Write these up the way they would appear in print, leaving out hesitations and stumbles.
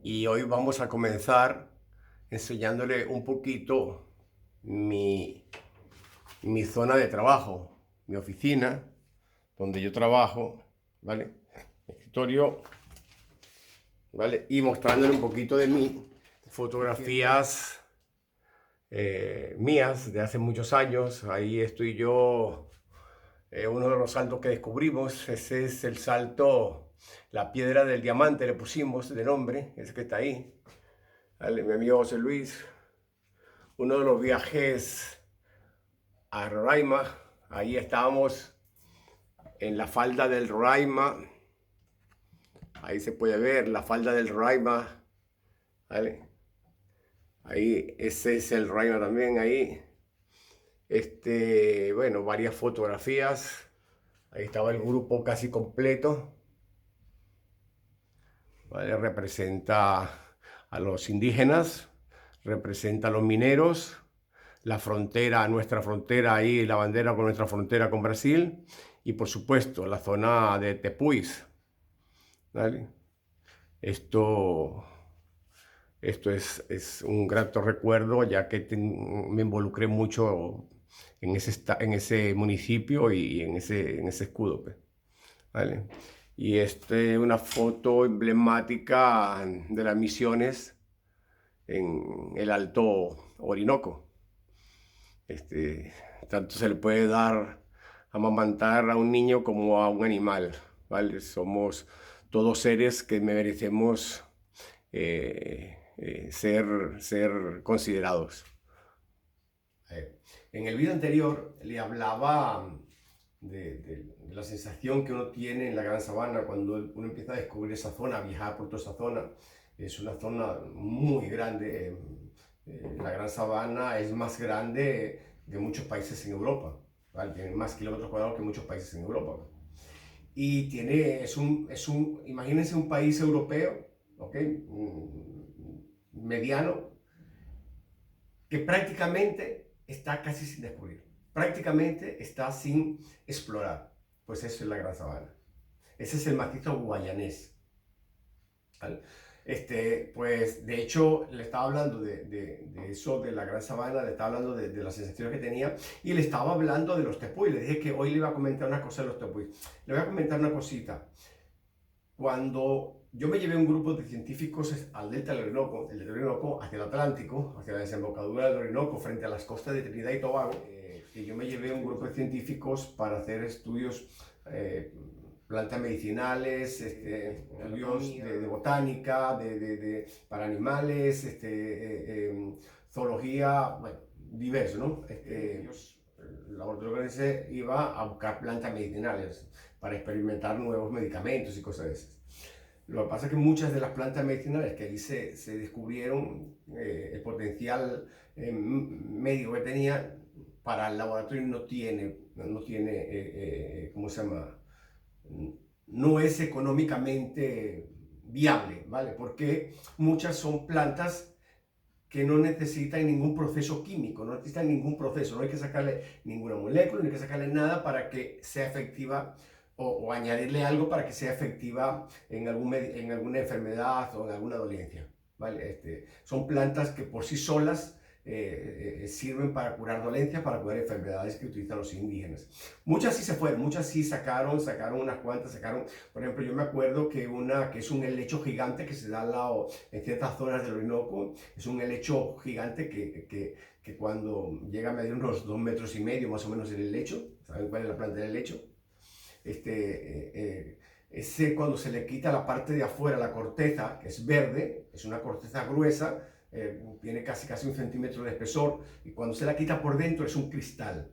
y hoy vamos a comenzar enseñándole un poquito mi, mi zona de trabajo, mi oficina, donde yo trabajo, ¿vale? Mi escritorio, ¿vale? Y mostrándole un poquito de mí, fotografías mías de hace muchos años. Ahí estoy yo, uno de los saltos que descubrimos, ese es el salto, la piedra del diamante le pusimos de nombre, ese que está ahí. ¿Vale? Mi amigo José Luis, uno de los viajes a Roraima, ahí estábamos en la falda del Roraima, ahí se puede ver la falda del Roraima, ¿vale? Ahí, ese es el Roraima también, ahí, bueno, varias fotografías, ahí estaba el grupo casi completo, ¿vale? Representa a los indígenas, representa a los mineros, la frontera, nuestra frontera ahí, la bandera con nuestra frontera con Brasil y por supuesto la zona de Tepuis, ¿vale? Esto, esto es un grato recuerdo ya que me involucré mucho en ese municipio y en ese escudo, pues, ¿vale? Y una foto emblemática de las misiones en el Alto Orinoco. Este, Tanto se le puede dar amamantar a un niño como a un animal, ¿vale? Somos todos seres que merecemos ser considerados. En el video anterior le hablaba de la sensación que uno tiene en la Gran Sabana cuando uno empieza a descubrir esa zona, a viajar por toda esa zona. Es una zona muy grande. La Gran Sabana es más grande de muchos países en Europa, ¿vale? Tiene más kilómetros cuadrados que muchos países en Europa. Y imagínense un país europeo, ¿ok? Mediano, que prácticamente está casi sin descubrir, prácticamente está sin explorar. Pues eso es la Gran Sabana. Ese es el macizo guayanés, ¿vale? Pues de hecho le estaba hablando de eso, de la Gran Sabana, le estaba hablando de las sensaciones que tenía y le estaba hablando de los tepuy. Le dije que hoy le iba a comentar una cosa de los tepuy. Le voy a comentar una cosita. Cuando yo me llevé un grupo de científicos al delta del Orinoco, hacia el Atlántico, hacia la desembocadura del Orinoco, frente a las costas de Trinidad y Tobago, que yo me llevé un grupo de científicos para hacer estudios, plantas medicinales, estudios de botánica, para animales, zoología, bueno, diverso, ¿no? El laboratorio iba a buscar plantas medicinales para experimentar nuevos medicamentos y cosas de esas. Lo que pasa es que muchas de las plantas medicinales que allí se descubrieron, el potencial médico que tenía para el laboratorio ¿cómo se llama? No es económicamente viable, ¿vale? Porque muchas son plantas que no necesitan ningún proceso químico, no necesitan ningún proceso, no hay que sacarle ninguna molécula, no hay que sacarle nada para que sea efectiva o añadirle algo para que sea efectiva en alguna enfermedad o en alguna dolencia, ¿vale? Son plantas que por sí solas sirven para curar dolencias, para curar enfermedades que utilizan los indígenas. Muchas sí se fueron, muchas sí sacaron unas cuantas, por ejemplo, yo me acuerdo que una que es un helecho gigante que se da al lado, en ciertas zonas del Orinoco, es un helecho gigante que cuando llega a medir unos 2,5 metros más o menos en el helecho. ¿Saben cuál es la planta del helecho? Ese cuando se le quita la parte de afuera, la corteza, que es verde, es una corteza gruesa, tiene casi 1 centímetro de espesor, y cuando se la quita por dentro es un cristal.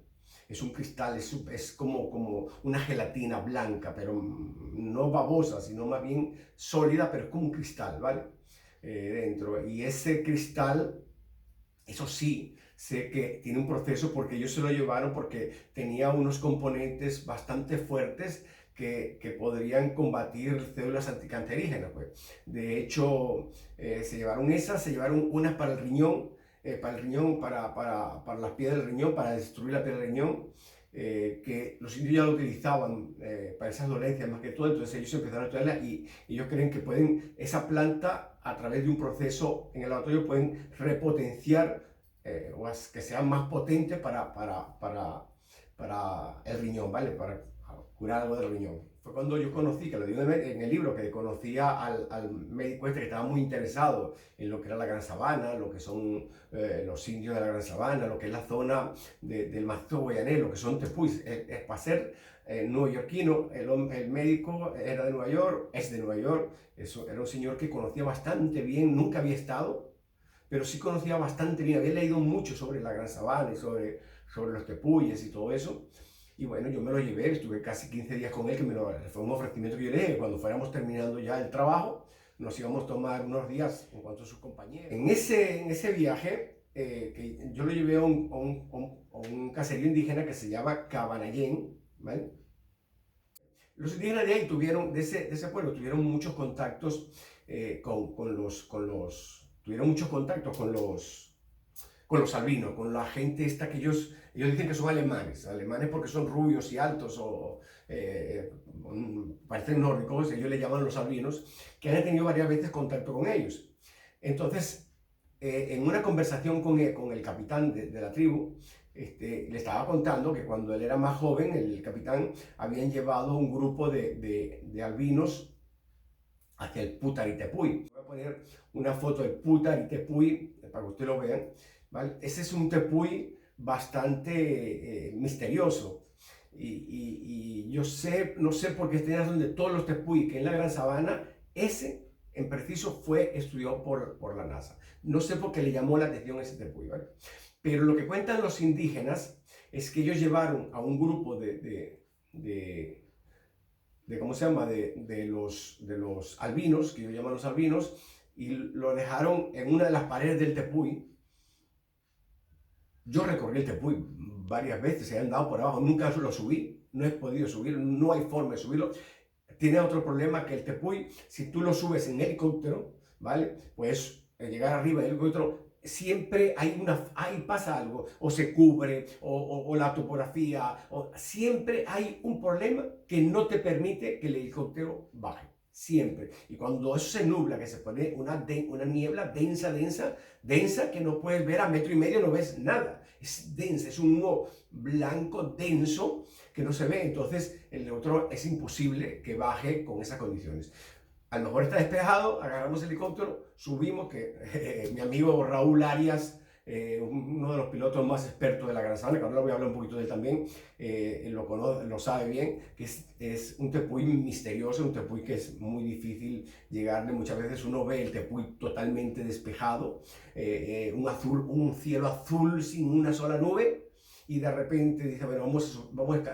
Es un cristal, es como una gelatina blanca, pero no babosa, sino más bien sólida, pero es como un cristal, ¿vale? Dentro. Y ese cristal, eso sí, sé que tiene un proceso porque ellos se lo llevaron porque tenía unos componentes bastante fuertes que podrían combatir células anticancerígenas, pues. De hecho, se llevaron unas para el riñón, para las piedras del riñón, para destruir la piedra del riñón, que los indios ya lo utilizaban para esas dolencias más que todo, entonces ellos empezaron a estudiarla y ellos creen que esa planta a través de un proceso en el laboratorio pueden repotenciar o que sean más potentes para el riñón, ¿vale? Para curar algo del riñón. Fue cuando yo conocí, que lo digo en el libro, que conocía al médico este que estaba muy interesado en lo que era la Gran Sabana, lo que son los indios de la Gran Sabana, lo que es la zona del macizo guayanés, lo que son tepuis. Para ser neoyorquino, el médico era de Nueva York, es de Nueva York, era un señor que conocía bastante bien, nunca había estado, pero sí conocía bastante bien, había leído mucho sobre la Gran Sabana y sobre los tepuyes y todo eso. Y bueno, yo me lo llevé, estuve casi 15 días con él, fue un ofrecimiento que yo le dije, cuando fuéramos terminando ya el trabajo, nos íbamos a tomar unos días en cuanto a sus compañeros. En ese viaje, que yo lo llevé a un caserío indígena que se llama Cabanayén, ¿vale? Los indígenas de ahí de ese pueblo, tuvieron muchos contactos tuvieron muchos contactos con los albinos, con la gente esta que ellos dicen que son alemanes porque son rubios y altos o parecen nórdicos, ellos le llaman los albinos, que han tenido varias veces contacto con ellos. Entonces, en una conversación con el capitán de la tribu, le estaba contando que cuando él era más joven, el capitán habían llevado un grupo de albinos hacia el Putaritepuy. Voy a poner una foto del Putaritepuy para que ustedes lo vean, ¿vale? Ese es un tepuy bastante misterioso. Y yo no sé por qué este razón de todos los tepuy que en la Gran Sabana, ese en preciso fue estudiado por la NASA. No sé por qué le llamó la atención ese tepuy, ¿vale? Pero lo que cuentan los indígenas es que ellos llevaron a un grupo ¿cómo se llama? De los albinos, que ellos llaman los albinos, y lo dejaron en una de las paredes del tepuy. Yo recorrí el tepuy varias veces, se han dado por abajo, nunca lo subí, no he podido subirlo, no hay forma de subirlo. Tiene otro problema que el tepuy, si tú lo subes en helicóptero, ¿vale? Pues llegar arriba del helicóptero, siempre pasa algo, o se cubre, o la topografía, siempre hay un problema que no te permite que el helicóptero baje. Siempre. Y cuando eso se nubla, que se pone una niebla densa, que no puedes ver a 1,5 metros, no ves nada. Es densa, es un humo blanco denso que no se ve. Entonces, el otro es imposible que baje con esas condiciones. A lo mejor está despejado, agarramos el helicóptero, subimos, que mi amigo Raúl Arias, uno de los pilotos más expertos de la Gran Sabana, que ahora voy a hablar un poquito de él también, lo sabe bien, que es un tepuy misterioso, un tepuy que es muy difícil llegarle. Muchas veces uno ve el tepuy totalmente despejado, un cielo azul sin una sola nube, y de repente dice, bueno,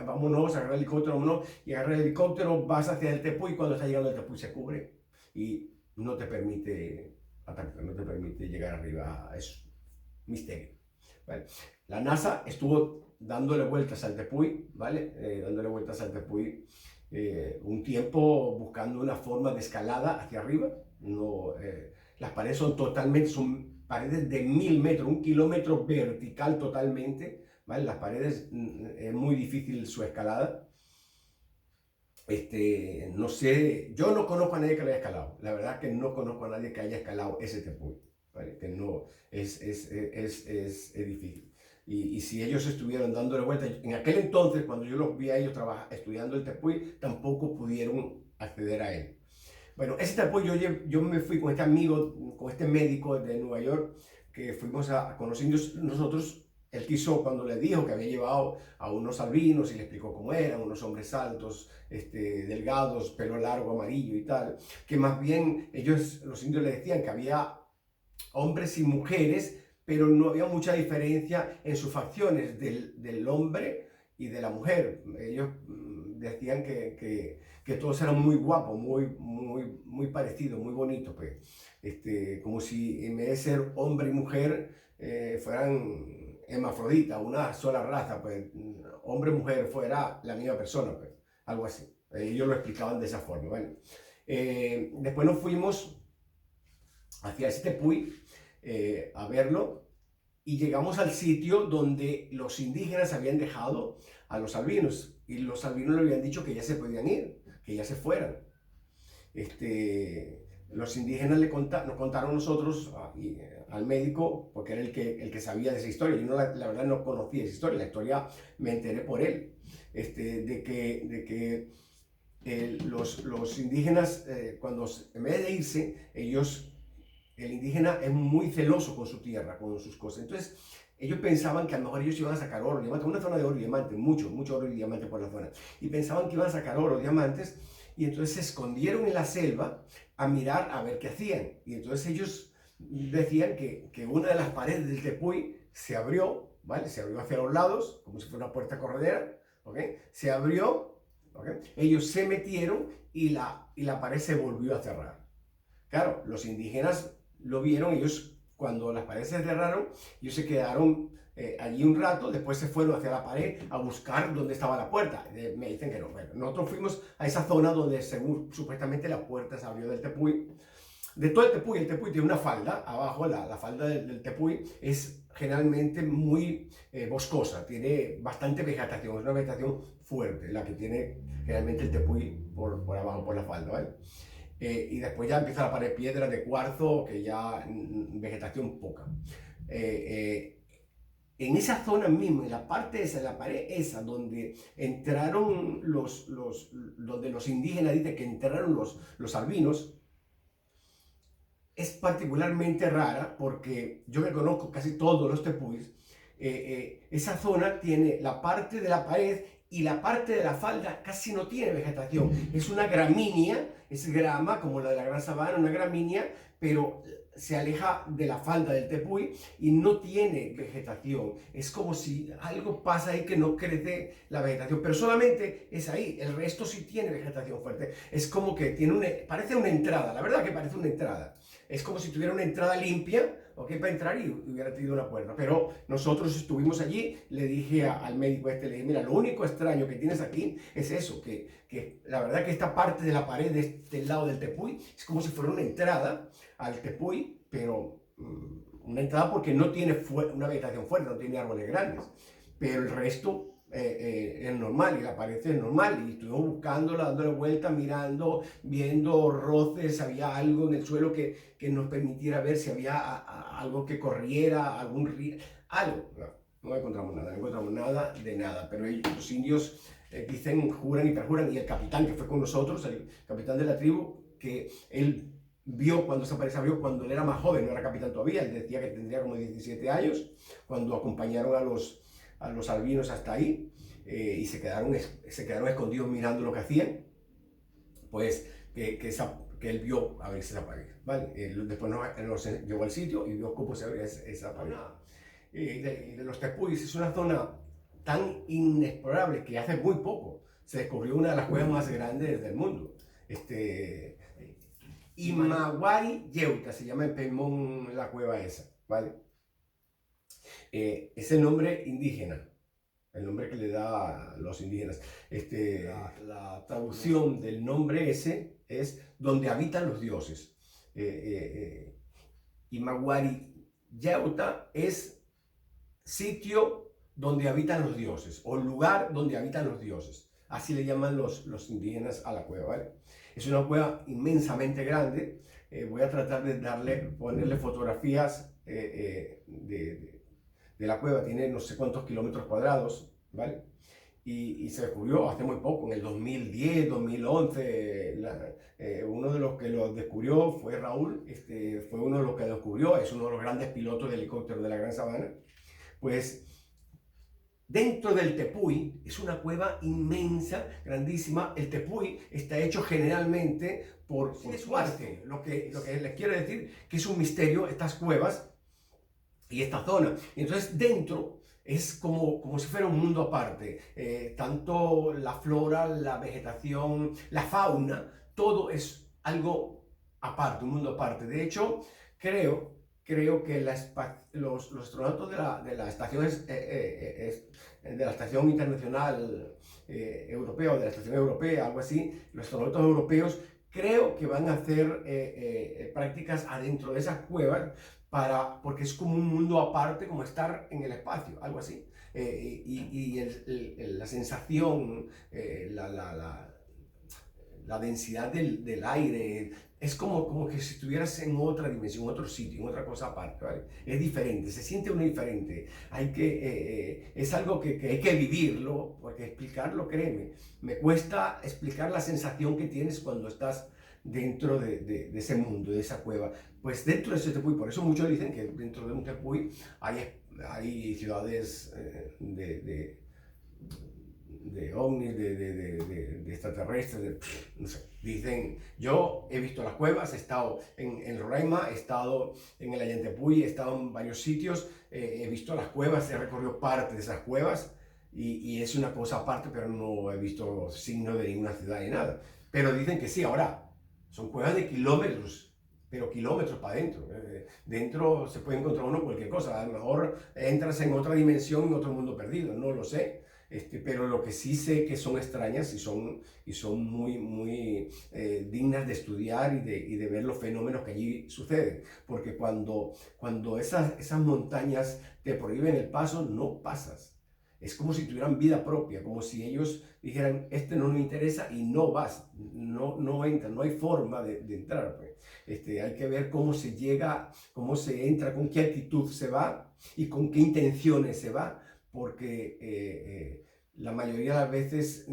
vámonos, agarrar el helicóptero, vámonos, y agarrar el helicóptero, vas hacia el tepuy, y cuando está llegando el tepuy se cubre y no te permite atacar, no te permite llegar arriba. Es misterio, ¿vale? La NASA estuvo dándole vueltas al tepuy, ¿vale? Dándole vueltas al tepuy un tiempo, buscando una forma de escalada hacia arriba. Las paredes son paredes de 1,000 metros, 1 kilómetro vertical totalmente, ¿vale? Las paredes, es muy difícil su escalada. No sé, yo no conozco a nadie que lo haya escalado. La verdad que no conozco a nadie que haya escalado ese tepuy, ¿vale? Que no, es difícil. Y si ellos estuvieron dándole vueltas, en aquel entonces, cuando yo los vi a ellos estudiando el tepuy, tampoco pudieron acceder a él. Bueno, ese tepuy yo me fui con este amigo, con este médico de Nueva York, que fuimos a conocer nosotros. Él quiso, cuando le dijo que había llevado a unos albinos y le explicó cómo eran, unos hombres altos, delgados, pelo largo, amarillo y tal, que más bien los indios le decían que había hombres y mujeres, pero no había mucha diferencia en sus facciones del hombre y de la mujer. Ellos decían que todos eran muy guapos, muy parecidos, muy bonitos, pues. Como si en vez de ser hombre y mujer fueran hermafroditas, una sola raza, pues hombre y mujer fuera la misma persona, pues, algo así. Ellos lo explicaban de esa forma, ¿vale? Después nos fuimos hacia ese tepuy a verlo, y llegamos al sitio donde los indígenas habían dejado a los albinos, y los albinos le habían dicho que ya se podían ir, que ya se fueran. los indígenas nos contaron nosotros al médico, porque era el que sabía de esa historia. Yo no, la verdad no conocía esa historia, la historia me enteré por él, de que los indígenas, en vez de irse, el indígena es muy celoso con su tierra, con sus cosas. Entonces, ellos pensaban que a lo mejor ellos iban a sacar oro, diamantes, una zona de oro y diamantes, mucho oro y diamantes por la zona. Y pensaban que iban a sacar oro, diamantes, y entonces se escondieron en la selva a mirar a ver qué hacían. Y entonces ellos decían que una de las paredes del tepuy se abrió, ¿vale? Se abrió hacia los lados, como si fuera una puerta corredera, ¿ok? Se abrió, ¿ok? Ellos se metieron y la pared se volvió a cerrar. Claro, los indígenas lo vieron, ellos cuando las paredes se cerraron, ellos se quedaron allí un rato, después se fueron hacia la pared a buscar dónde estaba la puerta. Me dicen que no. Bueno, nosotros fuimos a esa zona donde según supuestamente la puerta se abrió del tepuy. De todo el tepuy tiene una falda, abajo la falda del tepuy es generalmente muy boscosa, tiene bastante vegetación, es una vegetación fuerte, la que tiene generalmente el tepuy por abajo, por la falda, ¿vale? Y después ya empieza la pared piedra de cuarzo, que ya vegetación poca. En esa zona misma, en la parte esa, en la pared esa, donde entraron donde los indígenas dicen que entraron los albinos, es particularmente rara porque yo que conozco casi todos los tepuis, esa zona tiene la parte de la pared y la parte de la falda casi no tiene vegetación. Es una gramínea, es grama como la de la Gran Sabana, una gramínea, pero se aleja de la falda del tepuy y no tiene vegetación. Es como si algo pasa ahí que no crece la vegetación, pero solamente es ahí, el resto sí tiene vegetación fuerte. Es como que parece una entrada, la verdad que parece una entrada. Es como si tuviera una entrada limpia, ¿ok? Para entrar y hubiera tenido una puerta. Pero nosotros estuvimos allí, le dije al médico le dije, mira, lo único extraño que tienes aquí es eso, que la verdad que esta parte de la pared de este lado del tepuy es como si fuera una entrada al tepuy, pero una entrada porque no tiene una vegetación fuerte, no tiene árboles grandes. Pero el resto es normal y la pared es normal y estuvimos buscándola, dándole vueltas, mirando, viendo roces, había algo en el suelo que nos permitiera ver si había algo que corriera, algún río, algo. No encontramos nada de nada, pero los indios dicen, juran y perjuran, y el capitán que fue con nosotros, el capitán de la tribu, que él vio cuando esa pared se abrió cuando él era más joven, no era capitán todavía, él decía que tendría como 17 años, cuando acompañaron a los albinos hasta ahí y se quedaron escondidos mirando lo que hacían, pues que él vio abrirse esa pared, ¿vale? Después nos llevó al sitio y vio cómo se abría esa pared. De los tepuis es una zona tan inexplorable que hace muy poco se descubrió una de las cuevas más grandes del mundo. Imaguari Yeuta se llama en Peimón la cueva esa, ¿vale? Es el nombre indígena, el nombre que le da a los indígenas. La traducción del nombre ese es donde habitan los dioses. Imaguari Yeuta es sitio donde habitan los dioses, o lugar donde habitan los dioses. Así le llaman los indígenas a la cueva, ¿vale? Es una cueva inmensamente grande. Voy a tratar de ponerle fotografías de la cueva. Tiene no sé cuántos kilómetros cuadrados, ¿vale? Y se descubrió hace muy poco, en el 2010, 2011. Uno de los que lo descubrió fue Raúl, fue uno de los que lo descubrió, es uno de los grandes pilotos de helicóptero de la Gran Sabana. Pues dentro del tepuy es una cueva inmensa, grandísima. El tepuy está hecho generalmente por suerte. Lo que les quiero decir que es un misterio estas cuevas y esta zona. Y entonces dentro es como si fuera un mundo aparte. Tanto la flora, la vegetación, la fauna, todo es algo aparte, un mundo aparte. De hecho, creo que los astronautas de la estación internacional europea, o de la estación europea, algo así, los astronautas europeos, creo que van a hacer prácticas adentro de esas cuevas porque es como un mundo aparte, como estar en el espacio, algo así. La sensación, la densidad del aire, es como que si estuvieras en otra dimensión, en otro sitio, en otra cosa aparte, ¿vale? Es diferente, se siente uno diferente. Es algo que hay que vivirlo, porque explicarlo, créeme, me cuesta explicar la sensación que tienes cuando estás dentro de ese mundo, de esa cueva. Pues dentro de ese tepuy, por eso muchos dicen que dentro de un tepuy hay ciudades de ovnis, de extraterrestres, no sé. Dicen, yo he visto las cuevas, he estado en Roraima, he estado en el Allantepuy, he estado en varios sitios, he visto las cuevas, he recorrido parte de esas cuevas y es una cosa aparte, pero no he visto signos de ninguna ciudad ni nada. Pero dicen que sí, ahora son cuevas de kilómetros, pero kilómetros para adentro. Dentro se puede encontrar uno cualquier cosa, a lo mejor entras en otra dimensión, en otro mundo perdido, no lo sé. Pero lo que sí sé que son extrañas y son muy dignas de estudiar y de ver los fenómenos que allí suceden. Porque cuando esas montañas te prohíben el paso, no pasas. Es como si tuvieran vida propia, como si ellos dijeran, este no nos interesa y no vas, no entras, no hay forma de entrar. Pues. Hay que ver cómo se llega, cómo se entra, con qué actitud se va y con qué intenciones se va, porque la mayoría de las veces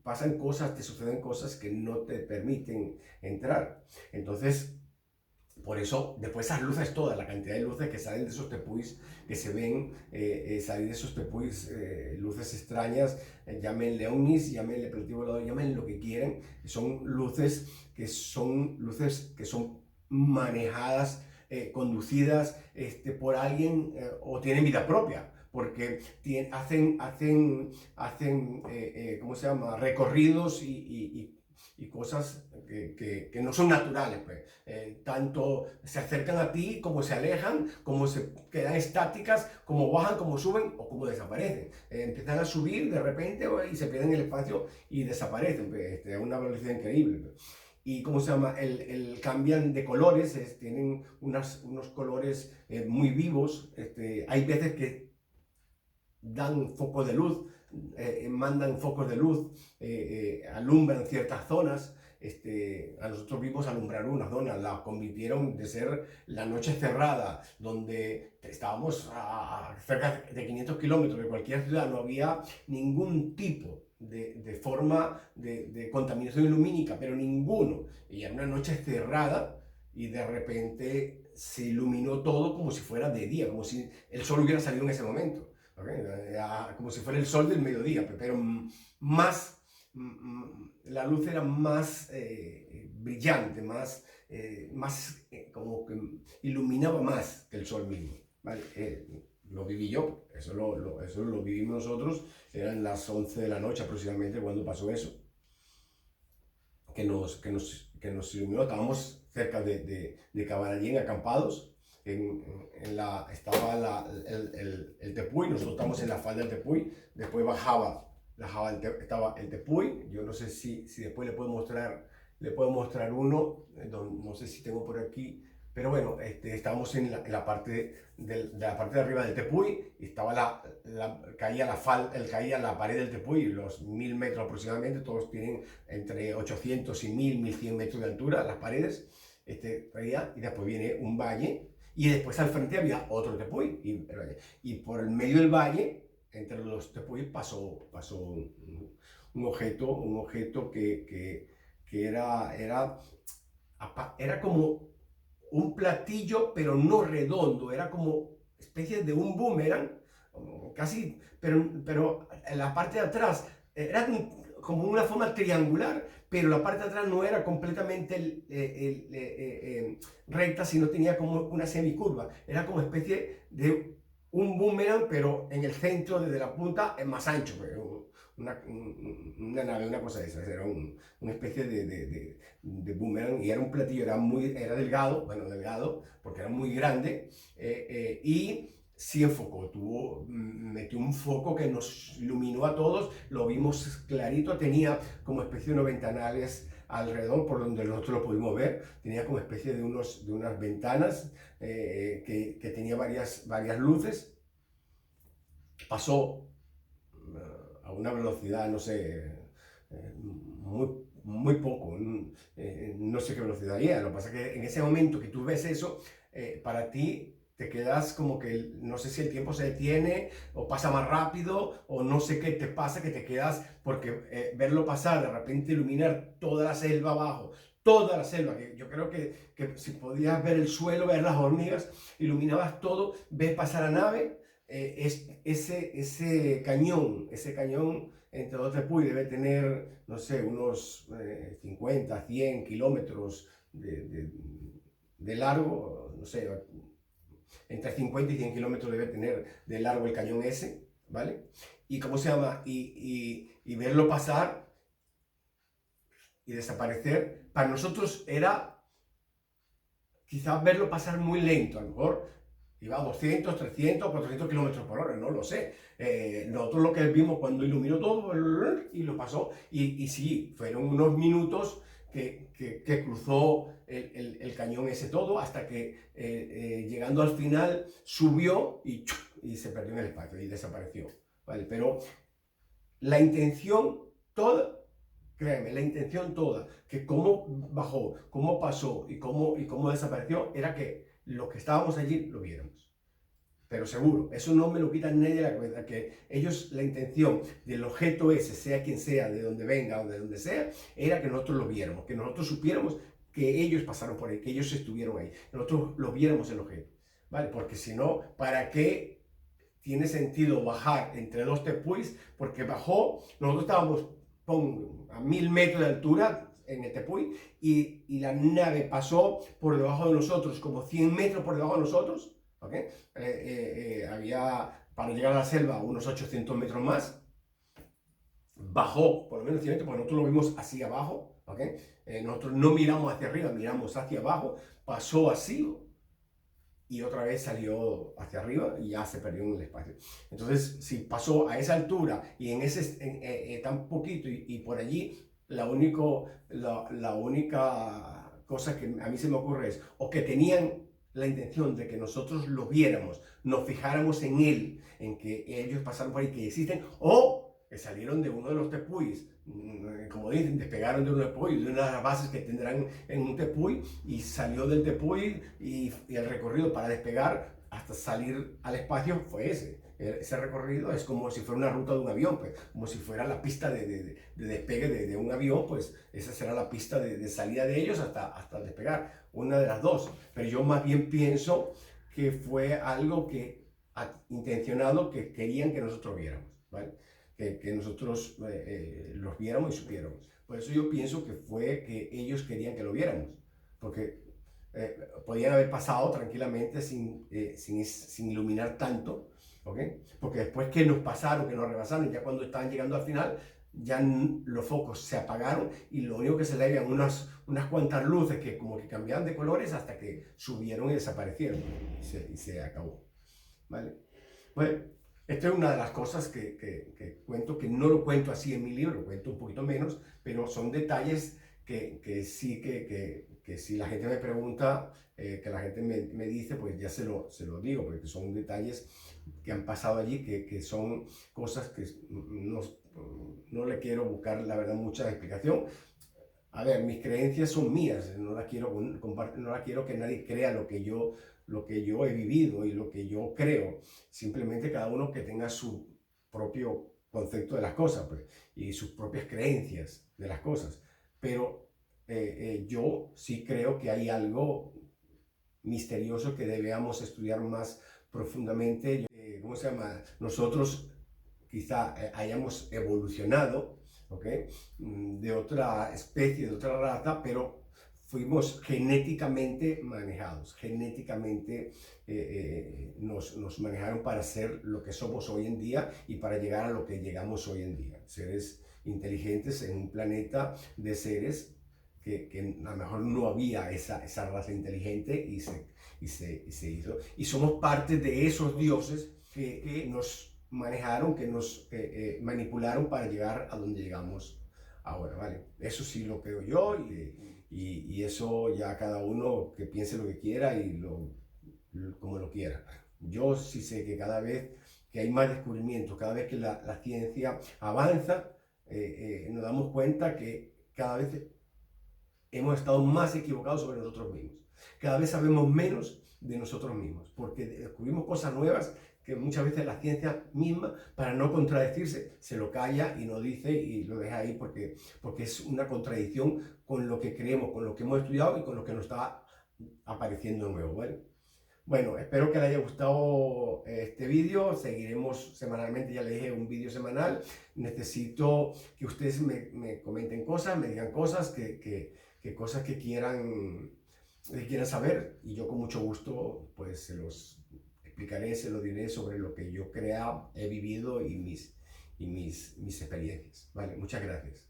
pasan cosas, te suceden cosas que no te permiten entrar. Entonces, por eso, después esas luces todas, la cantidad de luces que salen de esos tepuis, que se ven salir de esos tepuis, luces extrañas, llámenle ovnis, llámenle platillo volador, llámenle lo que quieran, son luces que son manejadas, conducidas por alguien o tienen vida propia. Porque hacen ¿cómo se llama? Recorridos y cosas que no son naturales. Pues. Tanto se acercan a ti, como se alejan, como se quedan estáticas, como bajan, como suben o como desaparecen. Empiezan a subir de repente y se pierden en el espacio y desaparecen pues, a una velocidad increíble. Pues. Y ¿cómo se llama? Cambian de colores, tienen unos colores muy vivos. Hay veces que dan foco de luz, mandan focos de luz, alumbran ciertas zonas. A nosotros vimos alumbrar una zona, la convirtieron de ser la noche cerrada, donde estábamos a cerca de 500 kilómetros de cualquier ciudad, no había ningún tipo de forma de contaminación lumínica, pero ninguno. Y era una noche cerrada y de repente se iluminó todo como si fuera de día, como si el sol hubiera salido en ese momento. ¿Okay? Como si fuera el sol del mediodía, pero más, la luz era más brillante, más como que iluminaba más que el sol mismo. ¿Vale? Lo viví yo, eso lo vivimos nosotros, eran las 11 de la noche aproximadamente cuando pasó eso, que nos iluminó, estábamos cerca de Cabanallén acampados. Estaba el tepuy, nosotros estamos en la falda del tepuy, después estaba el tepuy, yo no sé si después le puedo mostrar uno, no sé si tengo por aquí, pero bueno, estábamos en la parte de la parte de arriba del tepuy, y estaba caía la pared del tepuy, los 1000 metros aproximadamente, todos tienen entre 800 y 1100 metros de altura las paredes, y después viene un valle. Y después al frente había otro tepuy. Y por el medio del valle, entre los tepuy, pasó un objeto que era como un platillo, pero no redondo. Era como especie de un boomerang, casi, pero en la parte de atrás era como una forma triangular, pero la parte de atrás no era completamente recta, sino tenía como una semicurva. Era como especie de un boomerang, pero en el centro, desde la punta, es más ancho. Una nave, una cosa de esas. Era una especie de boomerang y era un platillo, era delgado, porque era muy grande, y sí enfocó, metió un foco que nos iluminó a todos, lo vimos clarito, tenía como especie de unos ventanales alrededor por donde nosotros lo pudimos ver, tenía como especie de unas ventanas que tenía varias luces, pasó a una velocidad, no sé, muy poco, no sé qué velocidad llega. Lo que pasa es que en ese momento que tú ves eso, para ti te quedas como que no sé si el tiempo se detiene o pasa más rápido o no sé qué te pasa, que te quedas porque verlo pasar, de repente iluminar toda la selva abajo, toda la selva, que yo creo que si podías ver el suelo, ver las hormigas, iluminabas todo, ves pasar la nave, ese cañón entre dos Tepuy debe tener, no sé, unos 50, 100 kilómetros de largo, no sé, entre 50 y 100 kilómetros debe tener de largo el cañón ese, ¿vale? Y cómo se llama, y verlo pasar y desaparecer, para nosotros era quizás verlo pasar muy lento, a lo mejor iba a 200, 300, 400 kilómetros por hora, no lo sé. Nosotros lo que vimos cuando iluminó todo y lo pasó, y sí, fueron unos minutos que cruzó el cañón ese todo, hasta que llegando al final subió y se perdió en el espacio y desapareció. ¿Vale? Pero la intención toda, créeme, la intención toda, que cómo bajó, cómo pasó y cómo desapareció, era que los que estábamos allí lo viéramos. Pero seguro, eso no me lo quita nadie de la cabeza, que ellos, la intención del objeto ese, sea quien sea, de donde venga o de donde sea, era que nosotros lo viéramos, que nosotros supiéramos que ellos pasaron por ahí, que ellos estuvieron ahí, que nosotros lo viéramos el objeto, ¿vale? Porque si no, ¿para qué tiene sentido bajar entre dos tepuis? Porque bajó, nosotros estábamos a 1000 metros de altura en el tepuy y la nave pasó por debajo de nosotros, como 100 metros por debajo de nosotros, ¿ok? Había, para llegar a la selva, unos 800 metros más, bajó por lo menos 100 metros, porque nosotros lo vimos así abajo, ¿ok? Nosotros no miramos hacia arriba, miramos hacia abajo, pasó así, y otra vez salió hacia arriba y ya se perdió en el espacio. Entonces, si pasó a esa altura y en ese tan poquito y por allí, la única cosa que a mí se me ocurre es o que tenían la intención de que nosotros lo viéramos, nos fijáramos en él, en que ellos pasaron por ahí, que existen, o que salieron de uno de los tepuis, como dicen, despegaron de un tepuy, de una de las bases que tendrán en un tepuy, y salió del tepuy y el recorrido para despegar hasta salir al espacio fue ese. Ese recorrido es como si fuera una ruta de un avión, pues, como si fuera la pista de despegue de un avión, pues esa será la pista de salida de ellos hasta despegar, una de las dos. Pero yo más bien pienso que fue algo que intencionado, que querían que nosotros viéramos, ¿vale? Que nosotros los viéramos y supiéramos. Por eso yo pienso que fue que ellos querían que lo viéramos, porque podían haber pasado tranquilamente sin iluminar tanto, ¿ok? Porque después que nos pasaron, que nos rebasaron, ya cuando estaban llegando al final, ya los focos se apagaron y lo único que se le veían unas cuantas luces que como que cambiaban de colores hasta que subieron y desaparecieron y se acabó, ¿vale? Bueno, esta es una de las cosas que cuento, que no lo cuento así en mi libro, cuento un poquito menos, pero son detalles que sí que si la gente me pregunta, que la gente me dice, pues ya se lo digo, porque son detalles que han pasado allí, que son cosas que no le quiero buscar, la verdad, mucha explicación. A ver, mis creencias son mías, no las quiero compartir, no las quiero que nadie crea lo que yo he vivido y lo que yo creo. Simplemente cada uno que tenga su propio concepto de las cosas, pues, y sus propias creencias de las cosas. Pero yo sí creo que hay algo misterioso que debemos estudiar más profundamente. ¿Cómo se llama? Nosotros quizá hayamos evolucionado, ¿ok? De otra especie, de otra raza, pero fuimos genéticamente manejados, genéticamente nos manejaron para ser lo que somos hoy en día y para llegar a lo que llegamos hoy en día, seres inteligentes en un planeta de seres que a lo mejor no había esa raza inteligente y se hizo. Y somos parte de esos dioses que nos manejaron, que nos manipularon para llegar a donde llegamos ahora, ¿vale? Eso sí lo creo yo y eso ya cada uno que piense lo que quiera y como lo quiera. Yo sí sé que cada vez que hay más descubrimientos, cada vez que la ciencia avanza, nos damos cuenta que cada vez hemos estado más equivocados sobre nosotros mismos. Cada vez sabemos menos de nosotros mismos, porque descubrimos cosas nuevas que muchas veces la ciencia misma, para no contradecirse, se lo calla y no dice y lo deja ahí porque es una contradicción con lo que creemos, con lo que hemos estudiado y con lo que nos está apareciendo nuevo, ¿vale? Bueno, espero que les haya gustado este vídeo. Seguiremos semanalmente, ya les dije, un vídeo semanal. Necesito que ustedes me comenten cosas, me digan cosas, que cosas que quieran saber. Y yo con mucho gusto pues se los explicaré, se los diré sobre lo que yo he vivido y mis experiencias. Vale, muchas gracias.